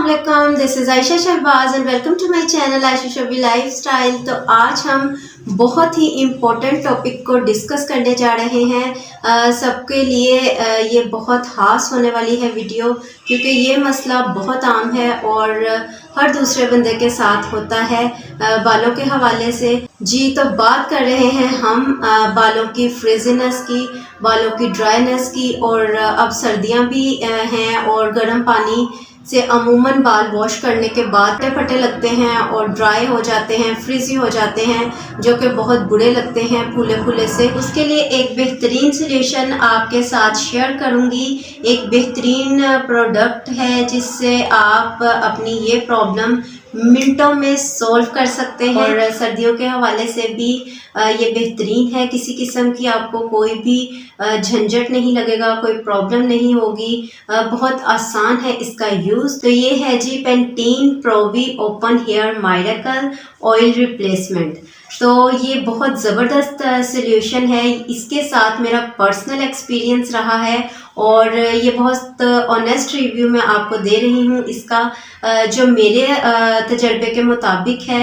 अस्सलाम, this is Aisha Shahbaz and welcome to my channel Aisha Shabi lifestyle. तो आज हम बहुत ही इम्पोर्टेंट टॉपिक को डिस्कस करने जा रहे हैं। सबके लिए ये बहुत ख़ास होने वाली है वीडियो, क्योंकि ये मसला बहुत आम है और हर दूसरे बंदे के साथ होता है बालों के हवाले से। जी, तो बात कर रहे हैं हम बालों की फ्रिजीनेस की, बालों की ड्राइनेस की। और अब सर्दियां भी हैं और गर्म पानी से अमूमन बाल वॉश करने के बाद फटे फटे लगते हैं और ड्राई हो जाते हैं, फ्रिजी हो जाते हैं, जो कि बहुत बुरे लगते हैं फूले फूले से। उसके लिए एक बेहतरीन सॉल्यूशन आपके साथ शेयर करूंगी। एक बेहतरीन प्रोडक्ट है जिससे आप अपनी ये प्रॉब्लम मिनटों में सॉल्व कर सकते हैं। और सर्दियों के हवाले से भी ये बेहतरीन है। किसी किस्म की आपको कोई भी झंझट नहीं लगेगा, कोई प्रॉब्लम नहीं होगी। बहुत आसान है इसका यूज़। तो ये है जी Pantene Pro V open hair miracle oil replacement. तो ये बहुत ज़बरदस्त सॉल्यूशन है। इसके साथ मेरा पर्सनल एक्सपीरियंस रहा है और ये बहुत ऑनेस्ट रिव्यू मैं आपको दे रही हूँ। इसका जो मेरे तजर्बे के मुताबिक है,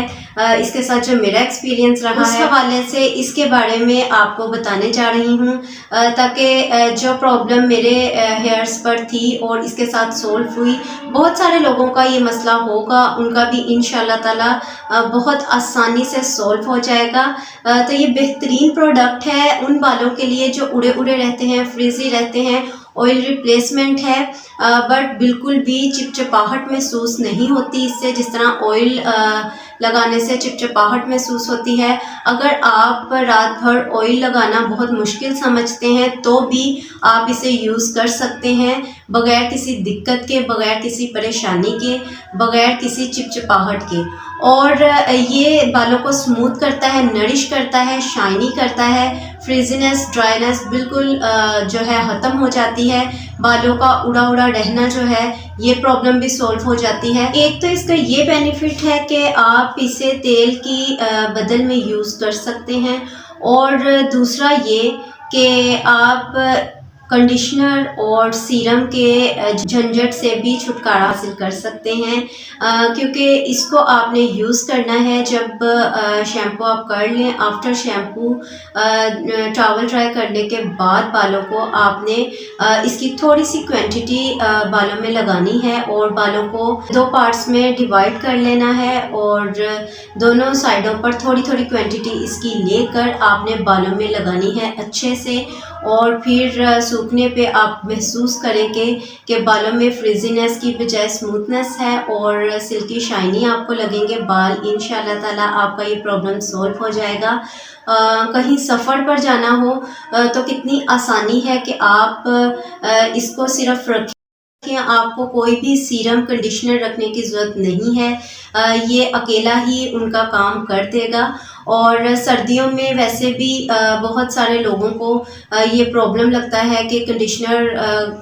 इसके साथ जो मेरा एक्सपीरियंस रहा है, उस हवाले से इसके बारे में आपको बताने जा रही हूँ, ताकि जो प्रॉब्लम मेरे हेयर्स पर थी और इसके साथ सॉल्व हुई, बहुत सारे लोगों का ये मसला होगा, उनका भी इंशाल्लाह ताला बहुत आसानी से सॉल्व हो जाएगा। तो ये बेहतरीन प्रोडक्ट है उन बालों के लिए जो उड़े उड़े रहते हैं, फ्रिजी रहते हैं। ऑयल रिप्लेसमेंट है, बट बिल्कुल भी चिपचिपाहट महसूस नहीं होती इससे, जिस तरह ऑयल लगाने से चिपचिपाहट महसूस होती है। अगर आप रात भर ऑयल लगाना बहुत मुश्किल समझते हैं तो भी आप इसे यूज़ कर सकते हैं, बग़ैर किसी दिक्कत के, बग़ैर किसी परेशानी के, बग़ैर किसी चिपचिपाहट के। और ये बालों को स्मूथ करता है, नरिश करता है, शाइनी करता है। फ्रिजीनेस, ड्राइनेस बिल्कुल जो है ख़त्म हो जाती है। बालों का उड़ा उड़ा रहना जो है, ये प्रॉब्लम भी सॉल्व हो जाती है। एक तो इसका ये बेनिफिट है कि आप इसे तेल की बदल में यूज़ कर सकते हैं, और दूसरा ये कि आप कंडीशनर और सीरम के झंझट से भी छुटकारा हासिल कर सकते हैं, क्योंकि इसको आपने यूज़ करना है जब शैम्पू आप कर लें। आफ्टर शैम्पू टॉवल ड्राई करने के बाद बालों को आपने इसकी थोड़ी सी क्वांटिटी बालों में लगानी है और बालों को दो पार्ट्स में डिवाइड कर लेना है, और दोनों साइडों पर थोड़ी थोड़ी क्वांटिटी इसकी लेकर आपने बालों में लगानी है अच्छे से। और फिर सूखने पे आप महसूस करेंगे कि बालों में फ्रिजीनेस की बजाय स्मूथनेस है और सिल्की शाइनी आपको लगेंगे बाल। इंशाल्लाह ताला आपका ये प्रॉब्लम सॉल्व हो जाएगा। कहीं सफ़र पर जाना हो तो कितनी आसानी है कि आप इसको सिर्फ रखें, आपको कोई भी सीरम कंडीशनर रखने की ज़रूरत नहीं है। ये अकेला ही उनका काम कर देगा। और सर्दियों में वैसे भी बहुत सारे लोगों को ये प्रॉब्लम लगता है कि कंडीशनर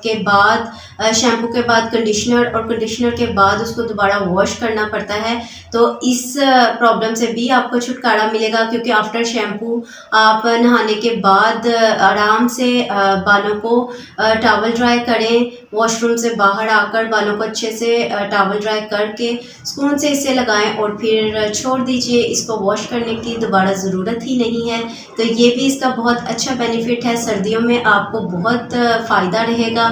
के बाद, शैम्पू के बाद कंडीशनर, और कंडीशनर के बाद उसको दोबारा वॉश करना पड़ता है। तो इस प्रॉब्लम से भी आपको छुटकारा मिलेगा, क्योंकि आफ्टर शैम्पू आप नहाने के बाद आराम से बालों को टॉवल ड्राई करें। वॉशरूम से बाहर आकर बालों को अच्छे से टॉवल ड्राई करके सुकून से इसे लगाएं और फिर छोड़ दीजिए। इसको वॉश करने की दोबारा ज़रूरत ही नहीं है। तो ये भी इसका बहुत अच्छा बेनिफिट है। सर्दियों में आपको बहुत फ़ायदा रहेगा।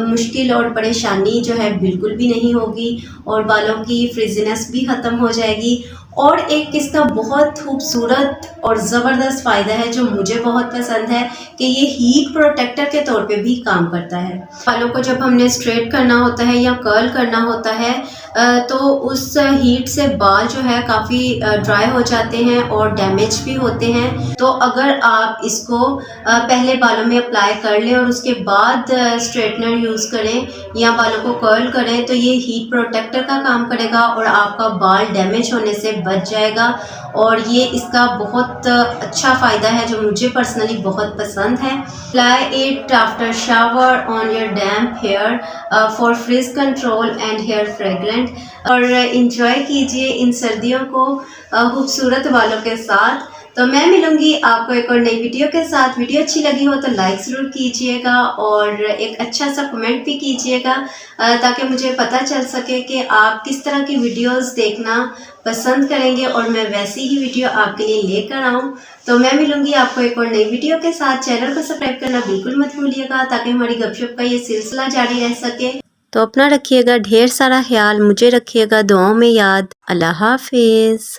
मुश्किल और परेशानी जो है बिल्कुल भी नहीं होगी, और बालों की फ्रिजीनेस भी ख़त्म हो जाएगी। और एक इसका बहुत खूबसूरत और ज़बरदस्त फ़ायदा है जो मुझे बहुत पसंद है, कि ये हीट प्रोटेक्टर के तौर पे भी काम करता है। बालों को जब हमने स्ट्रेट करना होता है या कर्ल करना होता है, तो उस हीट से बाल जो है काफ़ी ड्राई हो जाते हैं और डैमेज भी होते हैं। तो अगर आप इसको पहले बालों में अप्लाई कर लें और उसके बाद स्ट्रेटनर यूज़ करें या बालों को कर्ल करें, तो ये हीट प्रोटेक्टर का काम करेगा और आपका बाल डैमेज होने से बच जाएगा। और ये इसका बहुत अच्छा फ़ायदा है जो मुझे पर्सनली बहुत पसंद है। Apply it after shower on your damp hair for frizz control and hair fragrant. और इंजॉय कीजिए इन सर्दियों को खूबसूरत बालों के साथ। तो मैं मिलूंगी आपको एक और नई वीडियो के साथ। वीडियो अच्छी लगी हो तो लाइक ज़रूर कीजिएगा और एक अच्छा सा कमेंट भी कीजिएगा ताकि मुझे पता चल सके कि आप किस तरह की वीडियोस देखना पसंद करेंगे और मैं वैसी ही वीडियो आपके लिए लेकर आऊँ। तो मैं मिलूंगी आपको एक और नई वीडियो के साथ। चैनल को सब्सक्राइब करना बिल्कुल मत भूलिएगा ताकि हमारी गपशप का ये सिलसिला जारी रह सके। तो अपना रखिएगा ढेर सारा ख्याल, मुझे रखिएगा दुआओं में याद। अल्लाह हाफिज़।